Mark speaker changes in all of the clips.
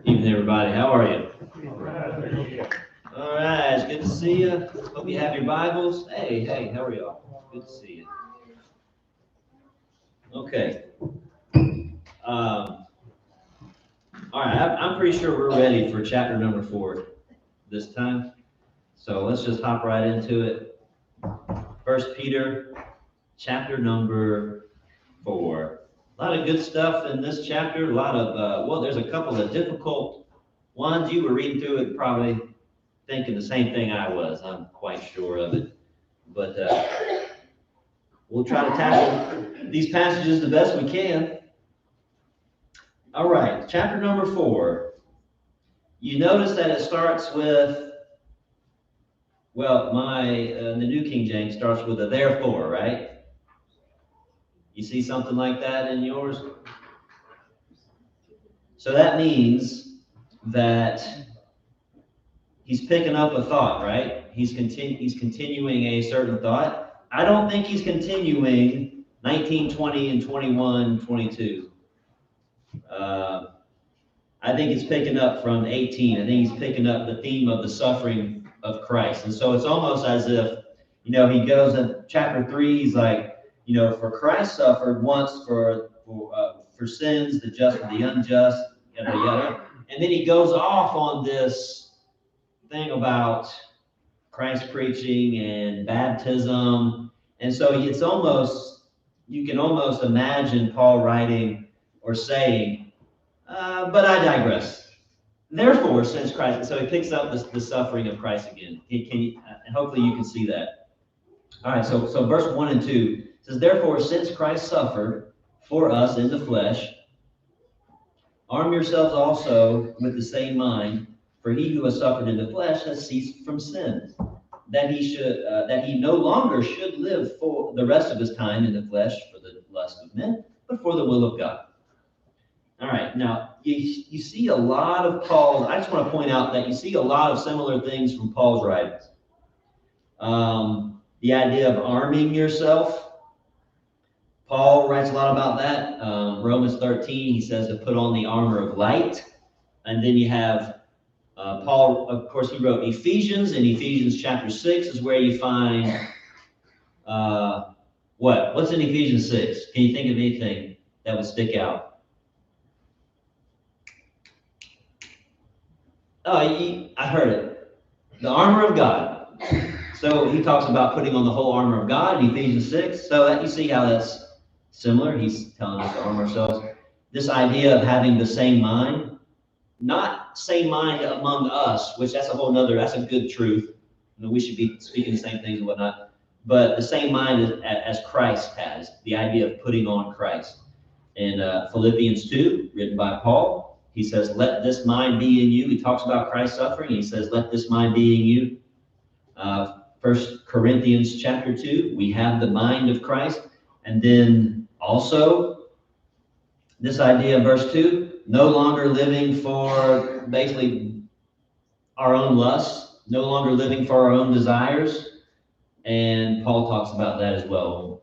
Speaker 1: Evening, everybody. How are you? All right, it's good to see you. Hope you have your Bibles. Hey, how are y'all? Good to see you. Okay. All right, I'm pretty sure we're ready for chapter number 4 this time. So let's just hop right into it. 1 Peter, chapter number 4. A lot of good stuff in this chapter. A lot of, well, there's a couple of difficult ones. You were reading through it probably thinking the same thing I was. I'm quite sure of it. But we'll try to tackle these passages the best we can. All right, chapter number 4. You notice that it starts with, well, the New King James starts with a therefore, right? You see something like that in yours? So that means that he's picking up a thought, right? He's continuing a certain thought. I don't think he's continuing 19, 20, and 21, 22. I think it's picking up from 18. I think he's picking up the theme of the suffering of Christ. And so it's almost as if, he goes in chapter 3, he's like, for Christ suffered once for sins, the just for the unjust, yada, yada. And then he goes off on this thing about Christ preaching and baptism. And so it's almost, you can almost imagine Paul writing or saying, but I digress. Therefore, since Christ, so he picks up the suffering of Christ again. And hopefully you can see that. All right, so verse 1 and 2 says, therefore, since Christ suffered for us in the flesh, arm yourselves also with the same mind, for he who has suffered in the flesh has ceased from sin, that he no longer should live for the rest of his time in the flesh for the lust of men, but for the will of God. All right, now you see a lot of Paul's, I just want to point out that you see a lot of similar things from Paul's writings. The idea of arming yourself, Paul writes a lot about that. Romans 13, he says to put on the armor of light. And then you have Paul, of course, he wrote Ephesians, and Ephesians chapter 6 is where you find, what's in Ephesians 6? Can you think of anything that would stick out? Oh, I heard it. The armor of God. So he talks about putting on the whole armor of God in Ephesians 6. So that you see how that's similar. He's telling us to arm ourselves. This idea of having the same mind, not same mind among us, which that's a good truth. We should be speaking the same things and whatnot. But the same mind as Christ has, the idea of putting on Christ. In Philippians 2, written by Paul, he says, let this mind be in you. He talks about Christ's suffering. He says, let this mind be in you. 1 Corinthians chapter 2, we have the mind of Christ. And then also this idea in verse 2, no longer living for basically our own lusts, no longer living for our own desires. And Paul talks about that as well.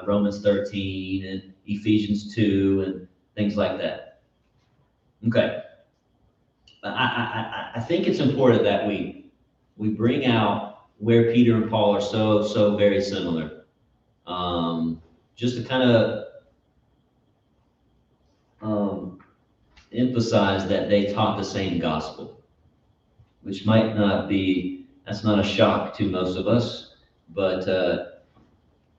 Speaker 1: Romans 13 and Ephesians 2 and things like that. Okay. I think it's important that we bring out where Peter and Paul are so very similar. Just to kind of emphasize that they taught the same gospel, which might not be, that's not a shock to most of us, but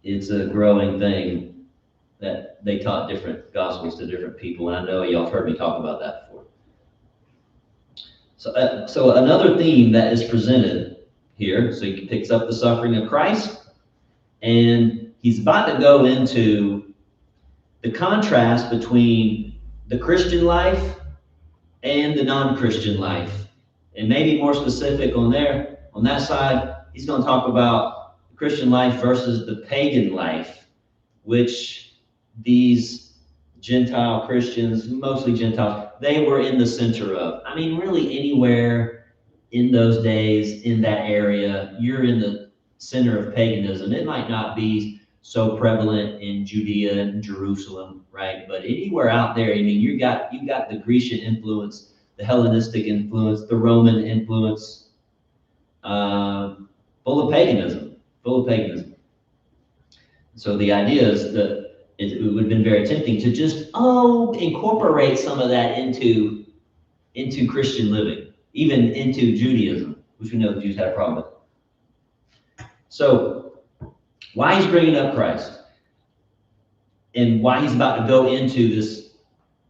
Speaker 1: it's a growing thing that they taught different gospels to different people, and I know y'all have heard me talk about that before. So another theme that is presented here, so he picks up the suffering of Christ, and he's about to go into the contrast between the Christian life and the non-Christian life. And maybe more specific on that side, he's going to talk about the Christian life versus the pagan life, which these Gentile Christians, mostly Gentiles, they were in the center of. I mean, really anywhere in those days, in that area, you're in the center of paganism. It might not be so prevalent in Judea and Jerusalem, right? But anywhere out there, I mean, you got the Grecian influence the Hellenistic influence, the Roman influence, full of paganism, So the idea is that it would have been very tempting to just, incorporate some of that into Christian living, even into Judaism, which we know the Jews had a problem with. So why he's bringing up Christ and why he's about to go into this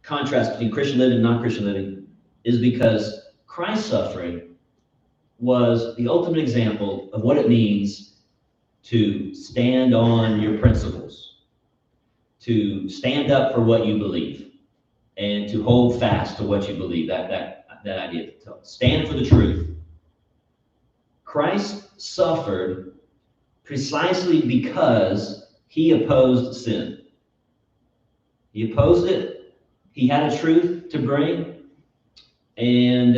Speaker 1: contrast between Christian living and non-Christian living is because Christ's suffering was the ultimate example of what it means to stand on your principles, to stand up for what you believe, and to hold fast to what you believe. That idea, to stand for the truth. Christ suffered precisely because he opposed sin. He opposed it. He had a truth to bring, and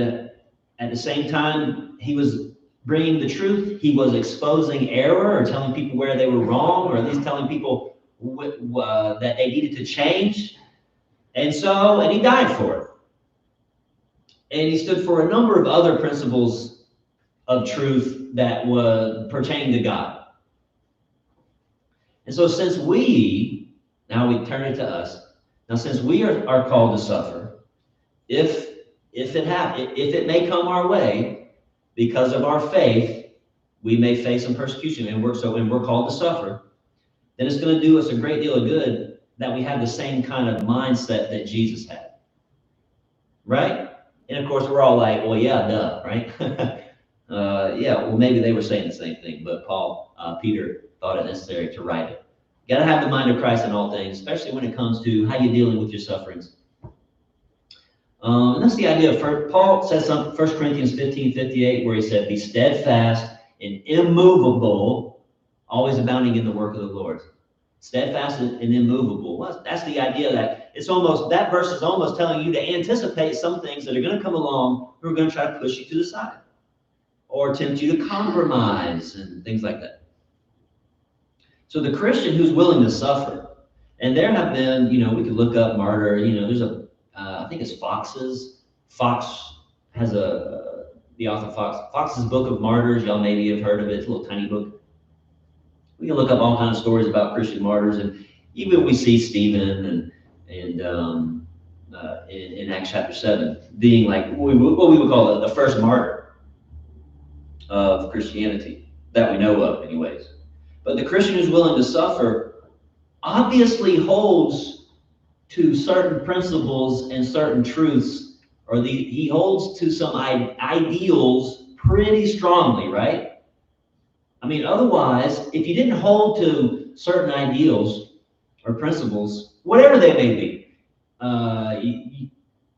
Speaker 1: at the same time, he was bringing the truth. He was exposing error, or telling people where they were wrong, or at least telling people that they needed to change. And he died for it. And he stood for a number of other principles of truth that were pertaining to God. And so now we turn it to us. Now, since we are called to suffer, if it may come our way because of our faith, we may face some persecution, and we're called to suffer, then it's going to do us a great deal of good that we have the same kind of mindset that Jesus had. Right? And of course, we're all like, well, yeah, duh, right? Maybe they were saying the same thing, but Peter thought it necessary to write it. You got to have the mind of Christ in all things, especially when it comes to how you're dealing with your sufferings. And that's the idea of Paul says something, 1 Corinthians 15:58, where he said, be steadfast and immovable, always abounding in the work of the Lord. Steadfast and immovable. Well, that's the idea that that verse is almost telling you to anticipate some things that are going to come along who are going to try to push you to the side or tempt you to compromise and things like that. So the Christian who's willing to suffer, and there have been, we could look up martyr, there's I think it's Fox has the author Fox's Book of Martyrs. Y'all maybe have heard of it. It's a little tiny book. We can look up all kinds of stories about Christian martyrs, and even we see Stephen and in Acts chapter 7 being like what we would call the first martyr of Christianity that we know of, anyways. But the Christian who's willing to suffer obviously holds to certain principles and certain truths, or he holds to some ideals pretty strongly, right? I mean, otherwise, if you didn't hold to certain ideals or principles, whatever they may be,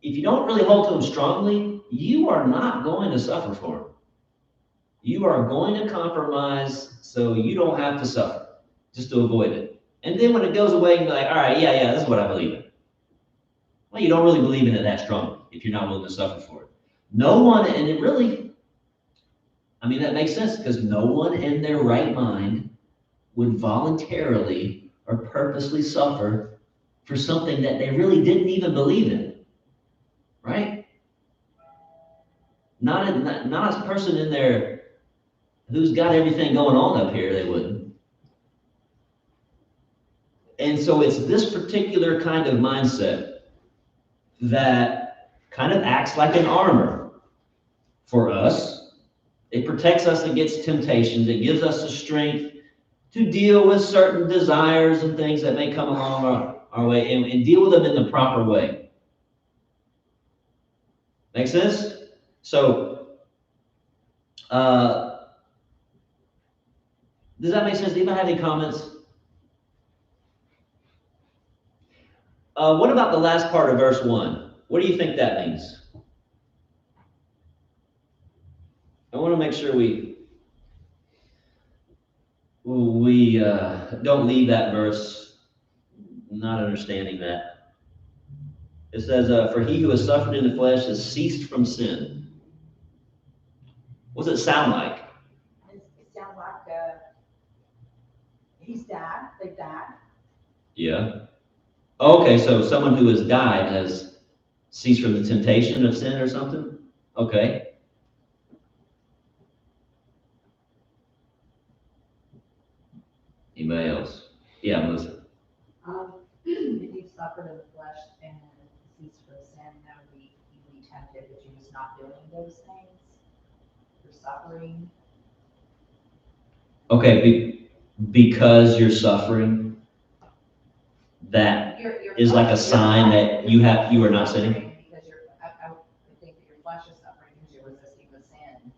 Speaker 1: if you don't really hold to them strongly, you are not going to suffer for them. You are going to compromise so you don't have to suffer, just to avoid it. And then when it goes away, you be like, all right, yeah, this is what I believe in. Well, you don't really believe in it that strongly if you're not willing to suffer for it. No one, and it really, that makes sense, because no one in their right mind would voluntarily or purposely suffer for something that they really didn't even believe in, right? Not a person in there who's got everything going on up here, they wouldn't. And so it's this particular kind of mindset that kind of acts like an armor for us. It protects us against temptations. It gives us the strength to deal with certain desires and things that may come along our way, and deal with them in the proper way. Make sense? So, does that make sense? Do anybody have any comments? What about the last part of verse 1? What do you think that means? I want to make sure we don't leave that verse not understanding that. It says, for he who has suffered in the flesh has ceased from sin. What does it sound like?
Speaker 2: It sounds like he's died. They died.
Speaker 1: Yeah. Okay, so someone who has died has cease from the temptation of sin or something? Okay. Anybody else? Yeah, Melissa.
Speaker 2: If you suffered in the flesh and cease from sin, that would be, you'd be tempted, but you're just not doing those things. You're suffering.
Speaker 1: Okay, because you're suffering, that
Speaker 2: Your
Speaker 1: is like a
Speaker 2: flesh-
Speaker 1: sign that you are not
Speaker 2: suffering
Speaker 1: sinning.
Speaker 2: Because I would think that your flesh is suffering because you're resisting the sin.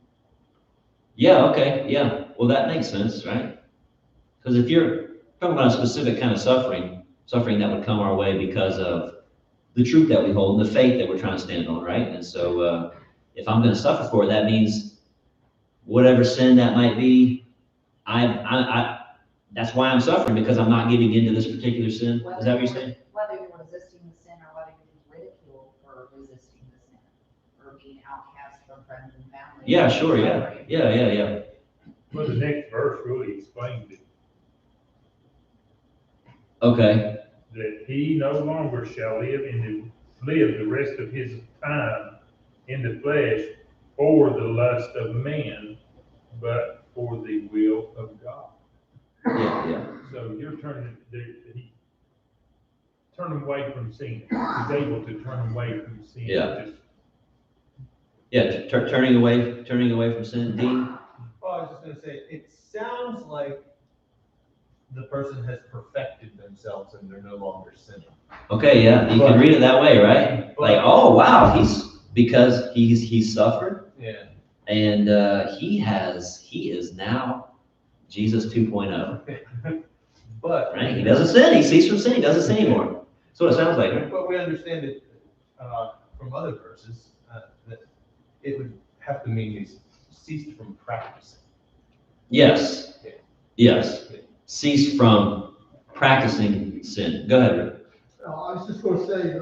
Speaker 1: Yeah, okay, yeah. Well, that makes sense, right? Because if you're talking about a specific kind of suffering that would come our way because of the truth that we hold and the faith that we're trying to stand on, right? And so if I'm going to suffer for it, that means whatever sin that might be, that's why I'm suffering, because I'm not giving into this particular sin. Is that what you're saying?
Speaker 2: Whether you're resisting the sin or whether you're being ridiculed for resisting the sin, or being outcast from friends and family.
Speaker 1: Yeah, sure, yeah. Yeah.
Speaker 3: Well, the next verse really explains it,
Speaker 1: Okay,
Speaker 3: that he no longer shall live the rest of his time in the flesh for the lust of man, but for the will of God.
Speaker 1: yeah.
Speaker 3: So you're turning away from sin. He's able to turn away from sin.
Speaker 1: Yeah. Yeah, turning away from sin. Dean?
Speaker 4: Well, I was just gonna say, it sounds like the person has perfected themselves and they're no longer sinning.
Speaker 1: Okay, yeah, you can read it that way, right? Like, oh wow, because he's suffered,
Speaker 4: Yeah.
Speaker 1: and he is now Jesus 2.0,
Speaker 4: But.
Speaker 1: right? He doesn't sin. He ceased from sin. He doesn't sin anymore. That's what it sounds like, right?
Speaker 4: But we understand it from other verses that it would have to mean he's ceased from practicing.
Speaker 1: Yes.
Speaker 4: Yeah.
Speaker 1: Yes. Cease from practicing sin. Go ahead, Rick.
Speaker 5: I was just going to say,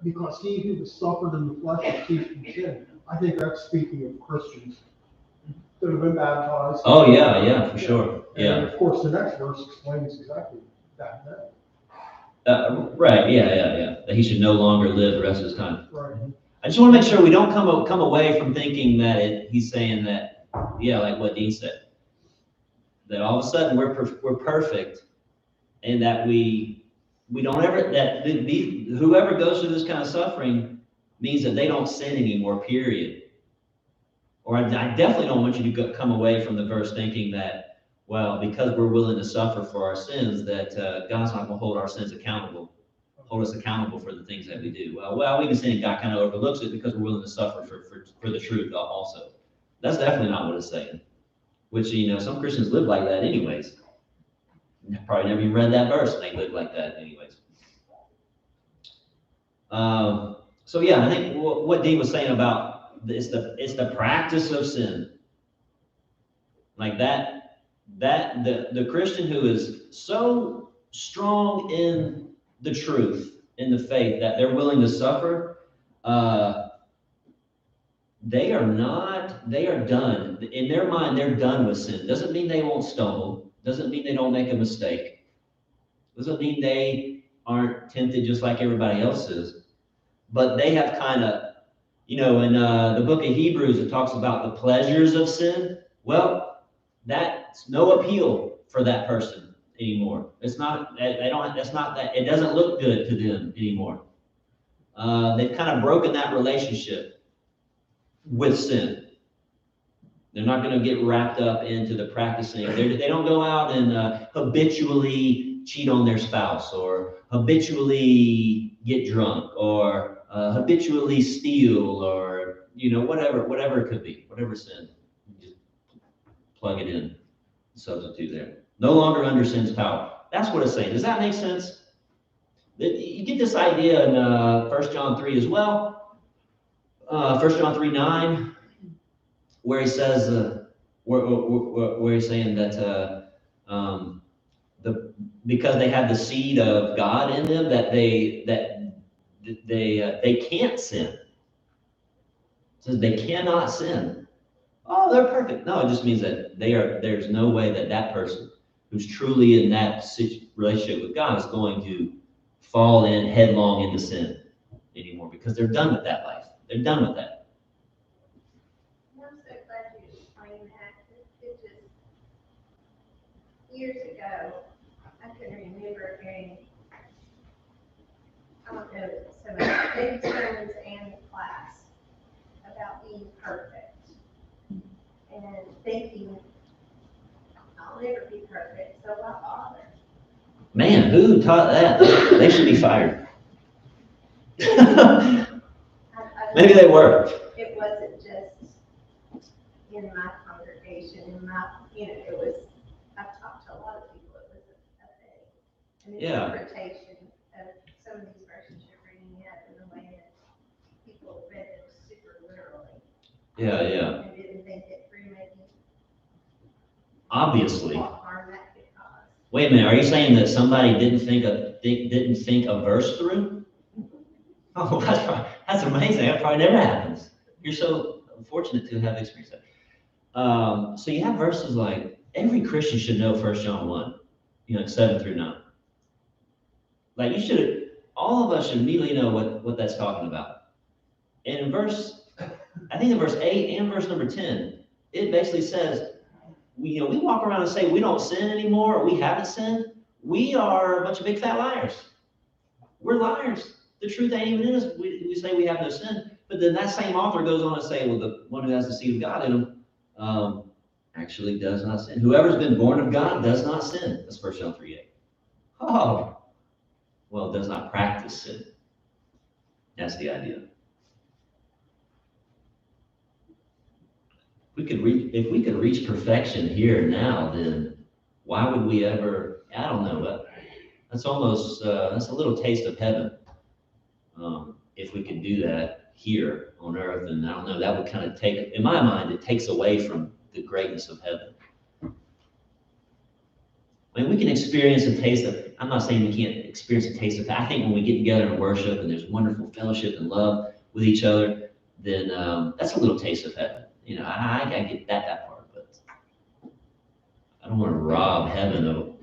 Speaker 5: because he who was suffered in the flesh has ceased from sin. I think that's speaking of Christians that have been baptized.
Speaker 1: Oh yeah, for sure.
Speaker 5: And
Speaker 1: Yeah.
Speaker 5: of course, the next verse explains exactly that.
Speaker 1: Right. Yeah. That he should no longer live the rest of his time.
Speaker 5: Right.
Speaker 1: I just want to make sure we don't come away from thinking that he's saying that, yeah, like what Dean said, that all of a sudden we're perfect, and that we don't ever, that whoever goes through this kind of suffering means that they don't sin anymore, period. Or I definitely don't want you to come away from the verse thinking that, well, because we're willing to suffer for our sins, that God's not going to hold us accountable for the things that we do. Well, we can say God kind of overlooks it because we're willing to suffer for the truth also. That's definitely not what it's saying. Which, some Christians live like that anyways. Probably never even read that verse, and they live like that anyways. So yeah, I think what Dean was saying about it's the practice of sin. Like that the Christian who is so strong in the truth, in the faith, that they're willing to suffer, they are done. In their mind, they're done with sin. Doesn't mean they won't stumble. Doesn't mean they don't make a mistake. Doesn't mean they aren't tempted just like everybody else is. But they have kind of, in the book of Hebrews, it talks about the pleasures of sin. Well, that's no appeal for that person anymore. It's not, it doesn't look good to them anymore. They've kind of broken that relationship with sin. They're not going to get wrapped up into the practicing. They don't go out and habitually cheat on their spouse, or habitually get drunk, or habitually steal, or whatever it could be, whatever sin. You just plug it in, substitute there. No longer under sin's power. That's what it's saying. Does that make sense? You get this idea in 1 John 3 as well. 1 John 3:9. Where he says, where he's saying that because they have the seed of God in them, that they can't sin. It says they cannot sin. Oh, they're perfect. No, it just means that there's no way that person who's truly in that relationship with God is going to fall in headlong into sin. anymore because they're done with that life. They're done with that.
Speaker 6: I'm so glad you explained that. It just, years ago, I can remember hearing, I don't know, some big sermons and class about being perfect. And thinking, I'll never be perfect, so why bother?
Speaker 1: Man, who taught that? They should be fired. Maybe they were.
Speaker 6: It wasn't just in my congregation, it was, I've talked to a lot of people, it was a thing. An
Speaker 1: Yeah.
Speaker 6: interpretation of some of these verses you're bringing up in the way that people read them super literally.
Speaker 1: Yeah.
Speaker 6: And didn't think it through maybe
Speaker 1: Obviously.
Speaker 6: what harm that could cause.
Speaker 1: Wait a minute, are you saying that somebody didn't think a verse through? Oh, that's amazing. That probably never happens. You're so fortunate to have experienced that. So you have verses like, every Christian should know 1 John 1, 7 through 9. Like all of us should immediately know what that's talking about. And in verse 8 and verse number 10, it basically says, we walk around and say we don't sin anymore, or we haven't sinned. We are a bunch of big fat liars. We're liars. The truth ain't even in us. We say we have no sin. But then that same author goes on to say, well, the one who has the seed of God in him actually does not sin. Whoever's been born of God does not sin. That's 1 John 3:8. Oh, well, does not practice sin. That's the idea. If we could reach perfection here and now, then why would we ever? I don't know, but that's almost that's a little taste of heaven. If we could do that here on earth, and I don't know, that would kind of take, in my mind, it takes away from the greatness of heaven. I mean, we can experience a taste of, I'm not saying we can't experience a taste of, I think when we get together and worship and there's wonderful fellowship and love with each other, then that's a little taste of heaven. I get that part, but I don't want to rob heaven of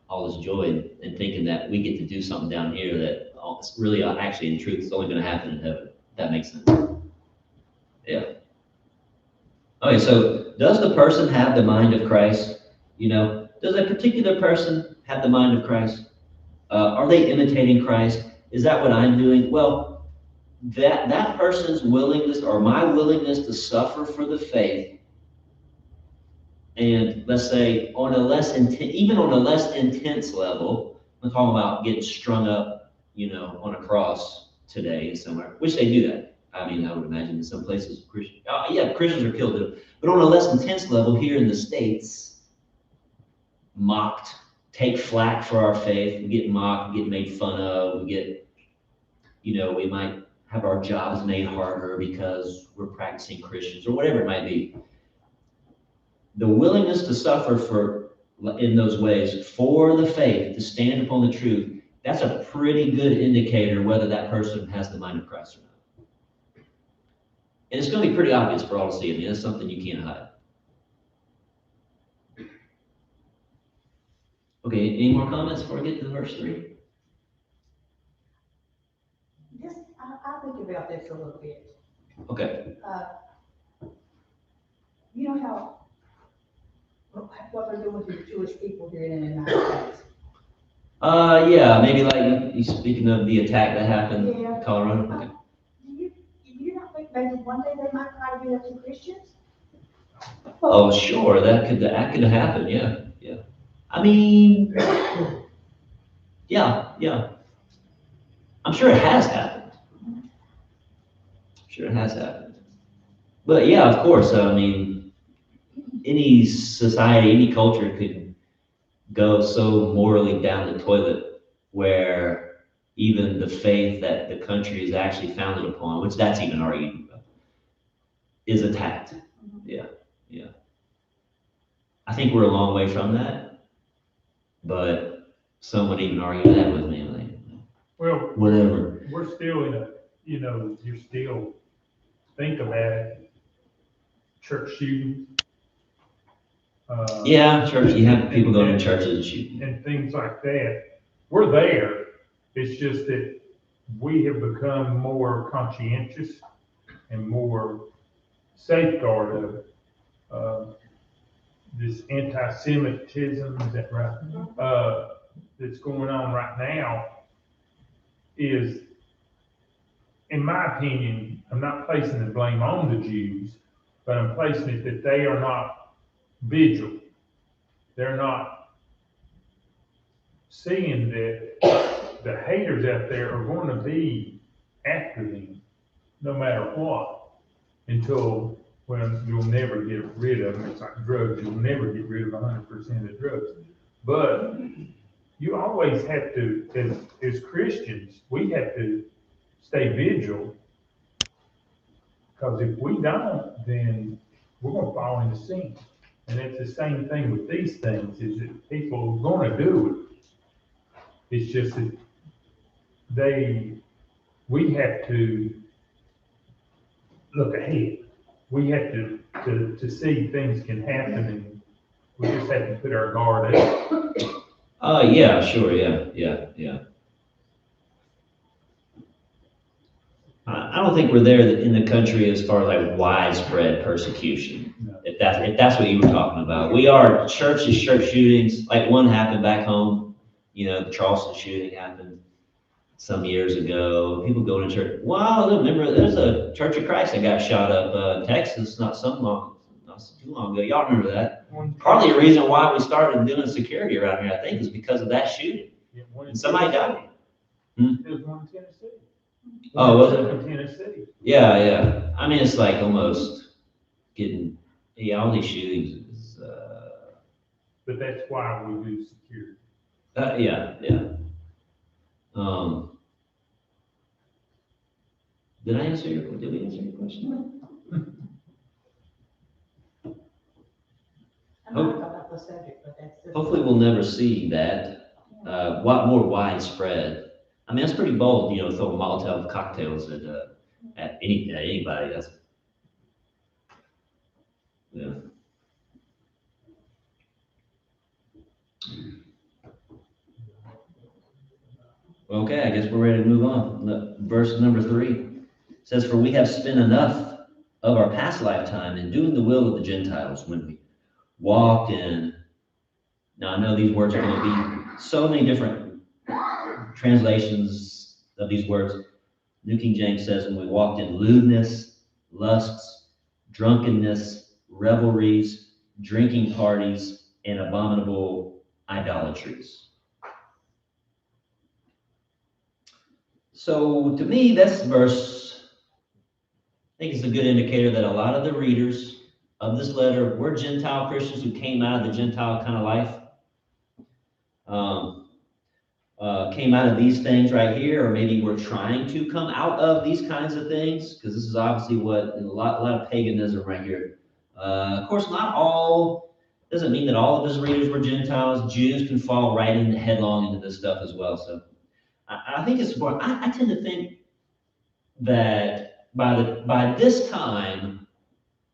Speaker 1: all this joy and thinking that we get to do something down here that it's really, actually, in truth, it's only going to happen in heaven. If that makes sense. Yeah. Okay, so does the person have the mind of Christ? Does a particular person have the mind of Christ? Are they imitating Christ? Is that what I'm doing? Well, that person's willingness, or my willingness to suffer for the faith, and let's say on a less intense level, I'm talking about getting strung up, on a cross today somewhere, which they do that. I mean, I would imagine in some places, Christians are killed, but on a less intense level here in the States, mocked, take flack for our faith, we get mocked, we get made fun of, we get, we might have our jobs made harder because we're practicing Christians or whatever it might be. The willingness to suffer in those ways for the faith, to stand upon the truth, that's a pretty good indicator whether that person has the mind of Christ or not. And it's going to be pretty obvious for all to see. I mean, that's something you can't hide. Okay, any more comments before I get to verse 3?
Speaker 7: I think about this a little bit.
Speaker 1: Okay.
Speaker 7: You know how, what they're doing with the Jewish people here in the United States?
Speaker 1: Yeah, maybe like you speaking of the attack that happened in Colorado. Okay.
Speaker 7: Do you not think maybe one day they might try to do that to Christians?
Speaker 1: Oh, sure, that could happen. Yeah. I mean, yeah. I'm sure it has happened. But yeah, of course. I mean, any society, any culture could go so morally down the toilet where even the faith that the country is actually founded upon, which that's even argued about, is attacked. Yeah. I think we're a long way from that, but some would even argue that with me. Like,
Speaker 3: Well,
Speaker 1: whatever.
Speaker 3: we're still in a, you still think about church shootings.
Speaker 1: Yeah, church. You have people going to churches and shooting.
Speaker 3: And things like that. We're there. It's just that we have become more conscientious and more safeguard of it. This anti-Semitism, is that right? That's going on right now is, in my opinion, I'm not placing the blame on the Jews, but I'm placing it that they are not vigilant. They're not seeing that the haters out there are going to be after them no matter what, until, well, you'll never get rid of them. It's like drugs. You'll never get rid of 100% of drugs. But you always have to, as Christians, we have to stay vigilant, because if we don't, then we're going to fall into sin. And it's the same thing with these things, is that people are going to do it. It's just that we have to look ahead. We have to see things can happen, and we just have to put our guard up.
Speaker 1: Yeah, sure, yeah. I don't think we're there in the country as far as like widespread persecution.
Speaker 3: No.
Speaker 1: If that's what you were talking about. We are church shootings, like one happened back home, the Charleston shooting happened some years ago. People go to church. Wow, remember there's a Church of Christ that got shot up in Texas not too long ago. Y'all remember that? Partly the reason why we started doing security around here, I think, is because of that shooting. And somebody died.
Speaker 3: There's one in Tennessee.
Speaker 1: Oh, was it?
Speaker 3: In Tennessee.
Speaker 1: Yeah. I mean, it's like almost getting, all these shootings is,
Speaker 3: But that's why we do security.
Speaker 1: yeah. Did we answer your question?
Speaker 7: I'm not about the subject, but that's just.
Speaker 1: Hopefully we'll never see that, what more widespread. I mean, that's pretty bold, throw Molotov cocktails at anybody, that's, yeah. Okay, I guess we're ready to move on. Verse number 3 says, "For we have spent enough of our past lifetime in doing the will of the Gentiles when we walked in." Now, I know these words are going to be so many different translations of these words. New King James says, "When we walked in lewdness, lusts, drunkenness, revelries, drinking parties, and abominable idolatries." So to me, this verse, I think, is a good indicator that a lot of the readers of this letter were Gentile Christians who came out of the Gentile kind of life. Came out of these things right here, or maybe we're trying to come out of these kinds of things, because this is obviously what a lot of paganism right here. Of course, not all, doesn't mean that all of his readers were Gentiles. Jews can fall right headlong into this stuff as well. So I think it's important. I tend to think that by this time,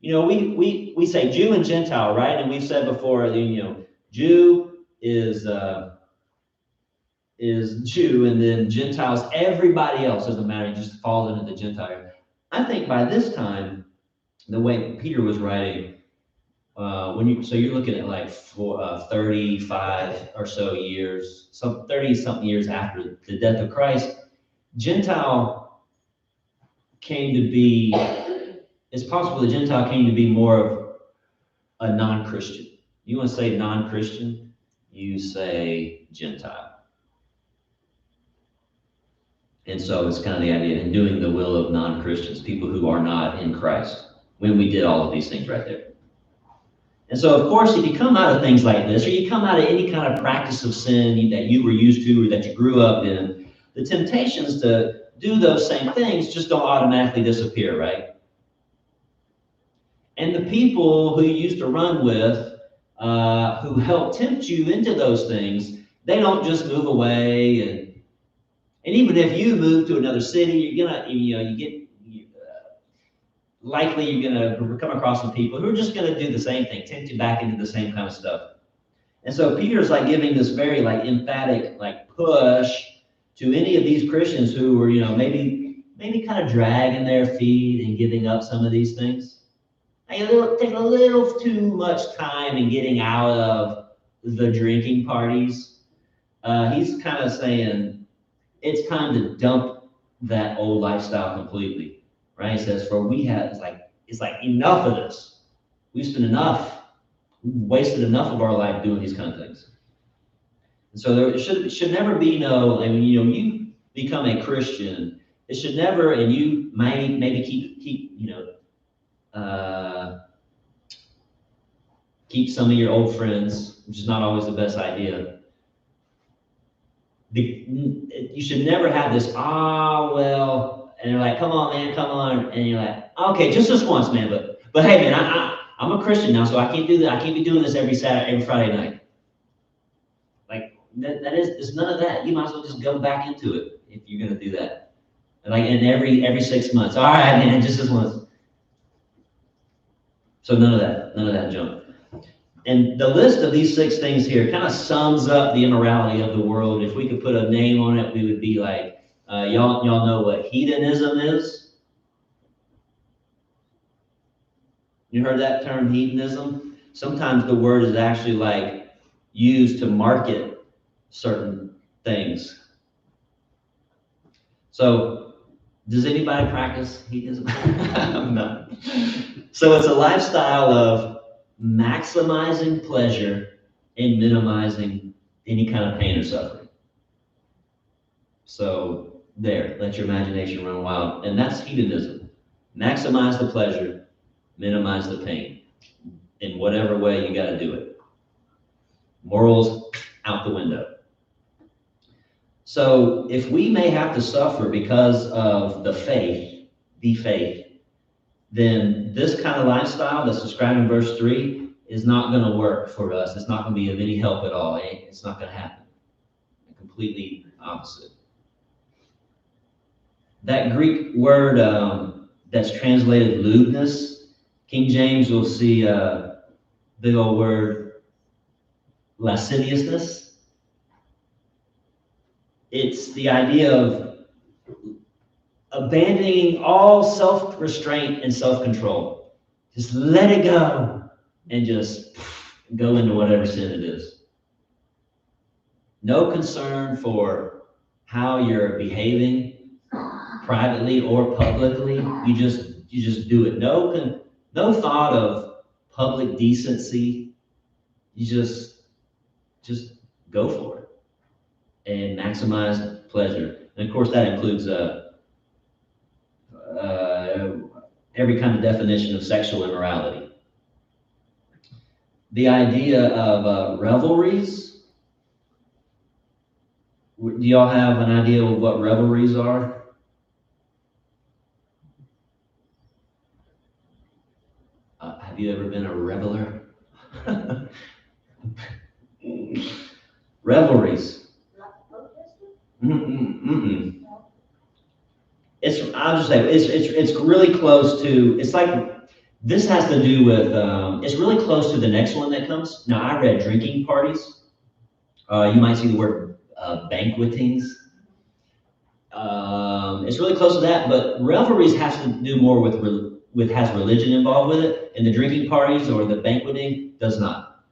Speaker 1: we say Jew and Gentile, right? And we've said before, Jew is Jew, and then Gentiles, everybody else doesn't matter, it just falls into the Gentile. I think by this time, the way Peter was writing, you're looking at like 35 or so years, 30-something years after the death of Christ, Gentile came to be, it's possible the Gentile came to be more of a non-Christian. You want to say non-Christian, you say Gentile. And so it's kind of the idea in doing the will of non-Christians, people who are not in Christ, when we did all of these things right there. And so, of course, if you come out of things like this, or you come out of any kind of practice of sin that you were used to or that you grew up in, the temptations to do those same things just don't automatically disappear, right? And the people who you used to run with, who help tempt you into those things, they don't just move away. And even if you move to another city, you're gonna, likely you're gonna come across some people who are just gonna do the same thing, tempt you back into the same kind of stuff. And so Peter's like giving this very like emphatic like push to any of these Christians who were, maybe kind of dragging their feet and giving up some of these things, taking a little too much time in getting out of the drinking parties, he's kind of saying it's time to dump that old lifestyle completely, right? He says, for it's like enough of this. We've spent enough, we've wasted enough of our life doing these kind of things. And so there should never be you become a Christian, it should never, and you maybe keep some of your old friends, which is not always the best idea. You should never have this, and they're like, come on, man, come on. And you're like, okay, just this once, man, but hey, man, I'm a Christian now, so I can't do that. I can't be doing this every Friday night. Like, there's none of that. You might as well just go back into it if you're going to do that. And every 6 months, all right, man, just this once. So none of that junk. And the list of these 6 things here kind of sums up the immorality of the world. If we could put a name on it, we would be like, y'all know what hedonism is? You heard that term, hedonism? Sometimes the word is actually like used to market certain things. So, does anybody practice hedonism? No. So it's a lifestyle of maximizing pleasure and minimizing any kind of pain or suffering. So there, let your imagination run wild. And that's hedonism. Maximize the pleasure, minimize the pain. In whatever way you got to do it. Morals out the window. So if we may have to suffer because of the faith, then this kind of lifestyle that's described in verse 3 is not going to work for us. It's not going to be of any help at all. It's not going to happen. Completely opposite. That Greek word that's translated lewdness, King James will see big old word lasciviousness. It's the idea of abandoning all self-restraint and self-control. Just let it go and just go into whatever sin it is. No concern for how you're behaving privately or publicly. You just do it. No thought of public decency. You just go for it and maximize pleasure. And of course that includes every kind of definition of sexual immorality. The idea of revelries. Do y'all have an idea of what revelries are? Have you ever been a reveler? Revelries. I'll just say it's really close to. It's like this has to do with. It's really close to the next one that comes. Now I read drinking parties. You might see the word banquetings. It's really close to that, but revelries has to do more with has religion involved with it, and the drinking parties or the banqueting does not.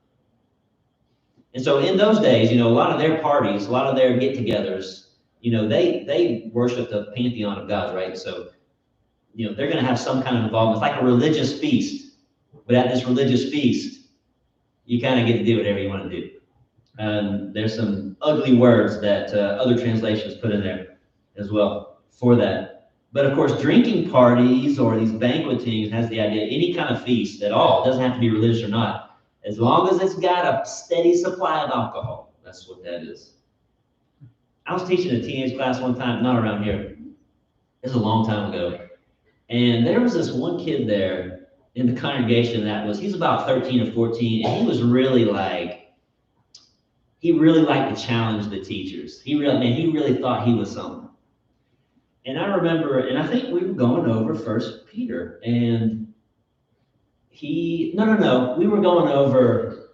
Speaker 1: And so in those days, a lot of their parties, a lot of their get-togethers, they worship the pantheon of gods, right? So, they're going to have some kind of involvement. It's like a religious feast, but at this religious feast, you kind of get to do whatever you want to do. And there's some ugly words that other translations put in there as well for that. But of course, drinking parties or these banquetings has the idea, any kind of feast at all, it doesn't have to be religious or not, as long as it's got a steady supply of alcohol. That's what that is. I was teaching a teenage class one time, not around here. This was a long time ago. And there was this one kid there in the congregation he's about 13 or 14, and he was really he really liked to challenge the teachers. He really thought he was something. And I remember, and I think we were going over 1 Peter, and we were going over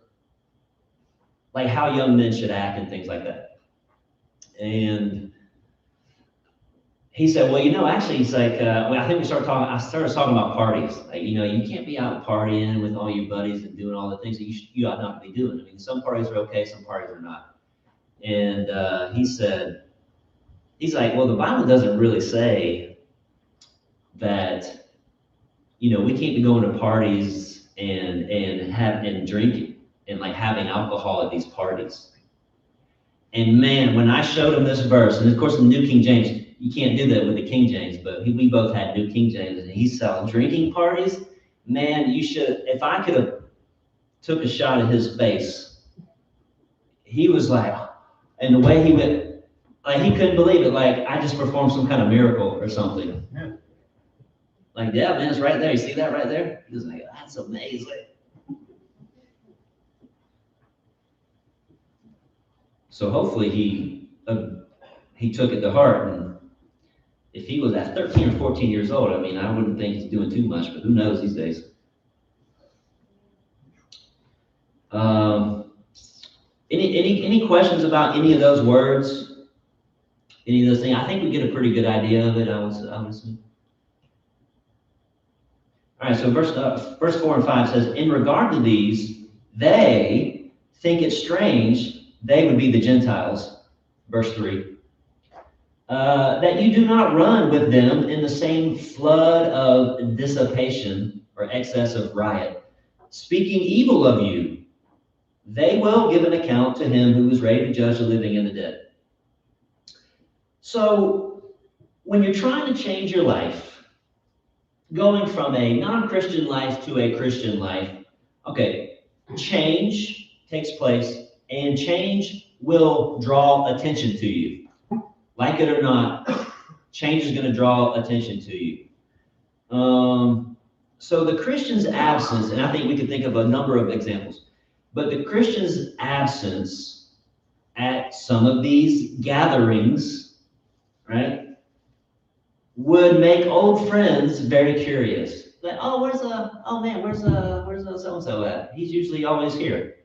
Speaker 1: like how young men should act and things like that. And he said, well, actually, he's like, well, I think I started talking about parties. Like, you can't be out partying with all your buddies and doing all the things that you ought not to be doing. I mean, some parties are okay, some parties are not. And he's like, well, the Bible doesn't really say that, we can't be going to parties and drinking and like having alcohol at these parties. And man, when I showed him this verse, and of course in the New King James, you can't do that with the King James, but we both had New King James, and he saw drinking parties. Man, if I could have took a shot at his face, he was like, and the way he went, like he couldn't believe it, like I just performed some kind of miracle or something.
Speaker 3: Yeah.
Speaker 1: Like, yeah, man, it's right there. You see that right there? He was like, that's amazing. So hopefully he took it to heart, and if he was at 13 or 14 years old, I mean, I wouldn't think he's doing too much, but who knows these days. Any questions about any of those words? Any of those things? I think we get a pretty good idea of it, I would assume. All right, so verse 4 and 5 says, in regard to these, they think it strange, they would be the Gentiles, verse 3, that you do not run with them in the same flood of dissipation or excess of riot, speaking evil of you. They will give an account to him who is ready to judge the living and the dead. So when you're trying to change your life, going from a non-Christian life to a Christian life, okay, change takes place, and change will draw attention to you. Like it or not, change is going to draw attention to you. So the Christian's absence, and I think we could think of a number of examples, but the Christian's absence at some of these gatherings, right, would make old friends very curious. Like, oh, where's so-and-so at? He's usually always here.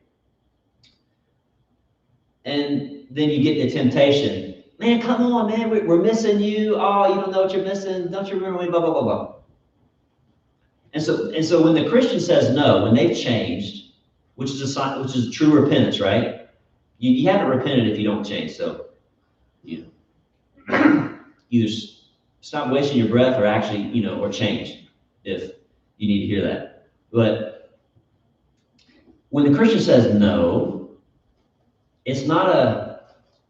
Speaker 1: And then you get the temptation. Man, come on, man, we're missing you. Oh, you don't know what you're missing. Don't you remember when blah, blah, blah, blah. And so when the Christian says no, when they've changed, which is true repentance, right? You haven't repented if you don't change. So either stop wasting your breath or actually, or change if you need to hear that. But when the Christian says no,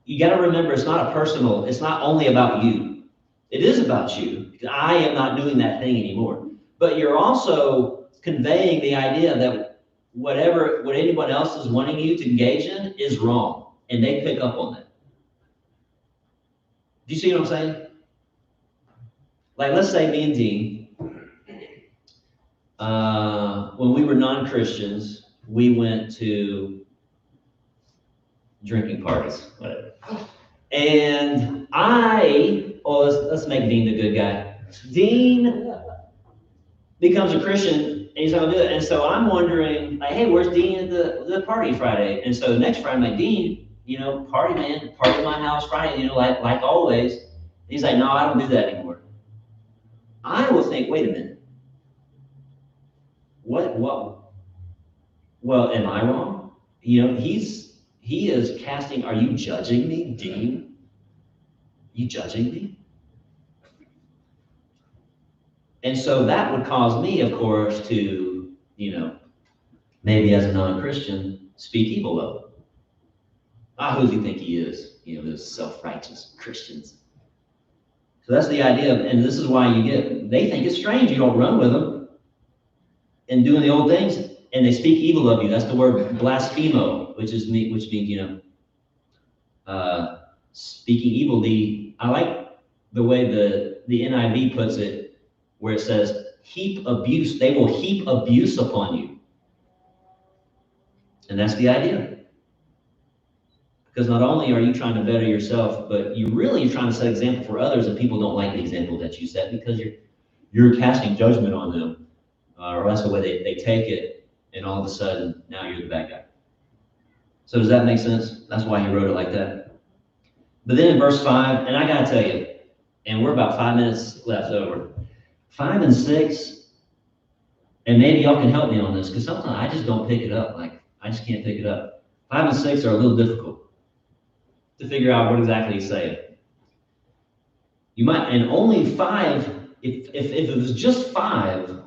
Speaker 1: you got to remember, it's not only about you. It is about you, because I am not doing that thing anymore. But you're also conveying the idea that what anyone else is wanting you to engage in is wrong, and they pick up on that. Do you see what I'm saying? Like, let's say me and Dean, when we were non-Christians, we went to drinking parties, whatever. And let's make Dean the good guy. Dean becomes a Christian, and he's not gonna do it. And so I'm wondering, like, hey, where's Dean at the party Friday? And so next Friday, I'm like, Dean, party at my house Friday, like always. And he's like, no, I don't do that anymore. I will think, wait a minute. What? Well, am I wrong? He is casting, are you judging me, Dean? You judging me? And so that would cause me, of course, to, maybe as a non-Christian, speak evil of him. Who does he think he is? Those self-righteous Christians. So that's the idea, and this is why they think it's strange you don't run with them and doing the old things, and they speak evil of you. That's the word blasphemo, which means, speaking evil. I like the way the NIV puts it, where it says, heap abuse. They will heap abuse upon you. And that's the idea. Because not only are you trying to better yourself, but you're trying to set an example for others, and people don't like the example that you set because you're casting judgment on them, or that's the way they take it, and all of a sudden, now you're the bad guy. So does that make sense? That's why he wrote it like that. But then in verse 5, and I gotta tell you, and we're about 5 minutes left over. 5 and 6, and maybe y'all can help me on this, because sometimes I just don't pick it up. Like, I just can't pick it up. 5 and 6 are a little difficult to figure out what exactly he's saying. You might, and only 5, if it was just 5,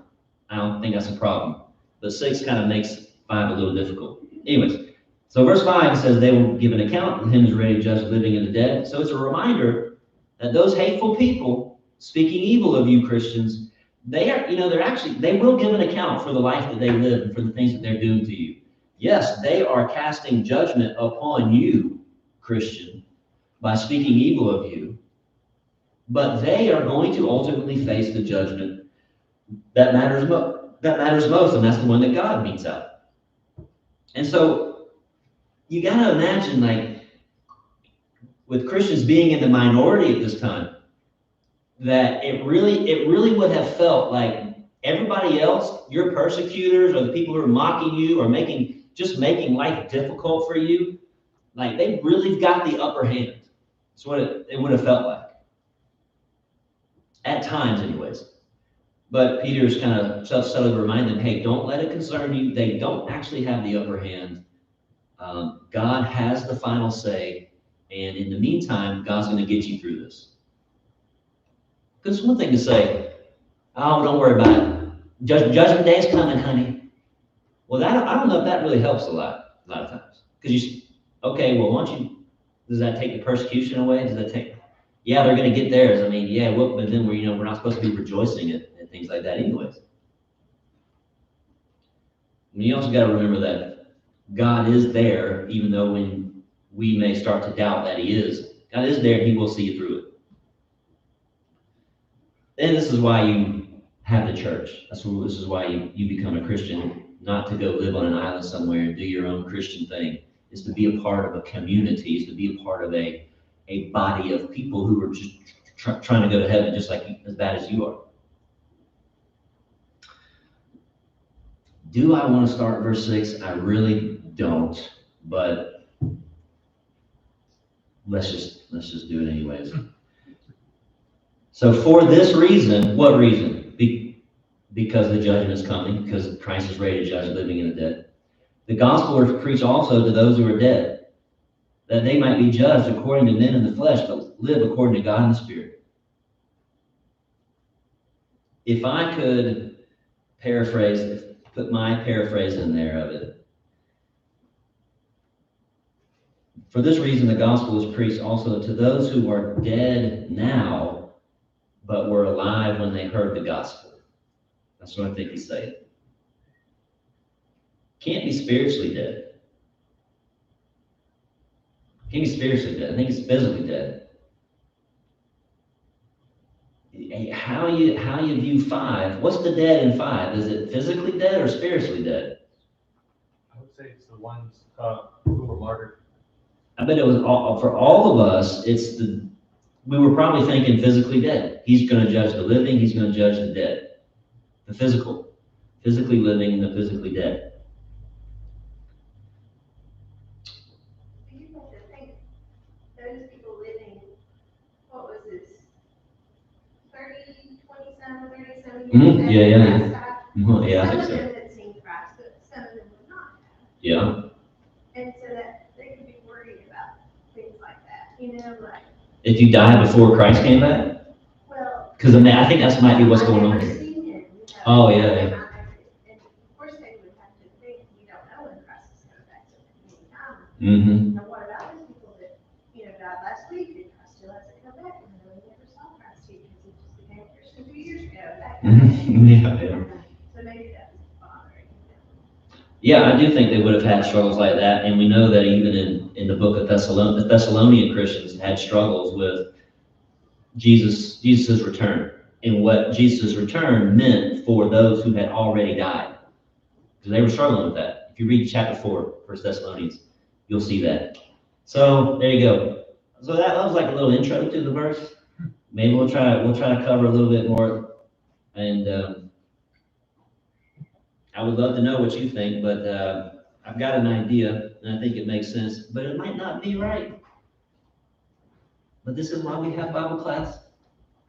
Speaker 1: I don't think that's a problem. But 6 kind of makes 5 a little difficult. Anyways, so verse 5 says they will give an account, and him is ready to judge the living and the dead. So it's a reminder that those hateful people speaking evil of you Christians, they are, they will give an account for the life that they live and for the things that they're doing to you. Yes, they are casting judgment upon you, Christian, by speaking evil of you, but they are going to ultimately face the judgment that matters most, and that's the one that God metes out. And so you got to imagine, like, with Christians being in the minority at this time, that it really would have felt like everybody else, your persecutors or the people who are mocking you or making life difficult for you, like they really got the upper hand. That's what it would have felt like. At times, anyways. But Peter's kind of subtly reminding them, hey, don't let it concern you. They don't actually have the upper hand. God has the final say. And in the meantime, God's going to get you through this. Because it's one thing to say, oh, don't worry about it. Judgment day is coming, honey. Well, I don't know if that really helps a lot of times. Because does that take the persecution away? Does that take, yeah, they're going to get theirs. I mean, yeah, but then we're not supposed to be rejoicing at things like that anyways. And you also got to remember that God is there, even though when we may start to doubt that he is, God is there and he will see you through it. And this is why you have the church. This is why you become a Christian, not to go live on an island somewhere and do your own Christian thing. It's to be a part of a community. It's to be a part of a body of people who are just trying to go to heaven just as bad as you are. Do I want to start verse 6? I really don't, but let's just do it anyways. So for this reason, what reason? Because the judgment is coming, because Christ is ready to judge the living and the dead. The gospel is preached also to those who are dead, that they might be judged according to men in the flesh, but live according to God in the Spirit. If I could put my paraphrase in there of it. For this reason, the gospel is preached also to those who are dead now, but were alive when they heard the gospel. That's what I think he's saying. Can't be spiritually dead. Can't be spiritually dead. I think he's physically dead. How you view 5? What's the dead in 5? Is it physically dead or spiritually dead?
Speaker 4: I would say it's the ones who were martyred.
Speaker 1: I bet it was for all of us. We were probably thinking physically dead. He's going to judge the living. He's going to judge the dead. The physically living and the physically dead.
Speaker 6: You have to think, those people living, what was this, 37
Speaker 1: Mhm,
Speaker 6: years?
Speaker 1: yeah. Mhm, yeah, I think
Speaker 6: Some
Speaker 1: so.
Speaker 6: of them had seen Christ, but some of them would not have.
Speaker 1: Yeah.
Speaker 6: And so that they could be worried about things like that, like.
Speaker 1: If you die before Christ came back?
Speaker 6: Well.
Speaker 1: Because I think that might be what's going on
Speaker 6: I've
Speaker 1: here.
Speaker 6: never seen it.
Speaker 1: Oh, yeah.
Speaker 6: And of course, they would have to think, you don't know when Christ is coming back so many times.
Speaker 1: Mm-hmm.
Speaker 6: And what about those people that, died last week, and Christ still hasn't come back, and they never saw Christ because he just became a Christian 2 years ago, that kind of thing.
Speaker 1: Yeah.
Speaker 6: So maybe that was bothering them.
Speaker 1: Yeah, I do think they would have had struggles like that, and we know that even in the book of the Thessalonian Christians had struggles with Jesus' return, and what Jesus' return meant for those who had already died. Because they were struggling with that. If you read chapter 4, 1 Thessalonians, you'll see that. So there you go. So that was like a little intro to the verse. Maybe we'll try to cover a little bit more, and I would love to know what you think, but I've got an idea, and I think it makes sense, but it might not be right. But this is why we have Bible class.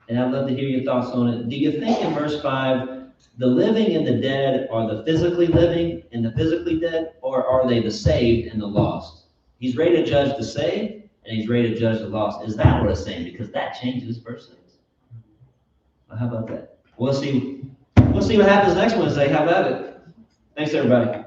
Speaker 1: And I'd love to hear your thoughts on it. Do you think in verse 5, the living and the dead are the physically living and the physically dead, or are they the saved and the lost? He's ready to judge the saved, and he's ready to judge the lost. Is that what it's saying? Because that changes verse 6. Well, how about that? We'll see what happens next Wednesday. How about it? Thanks, everybody.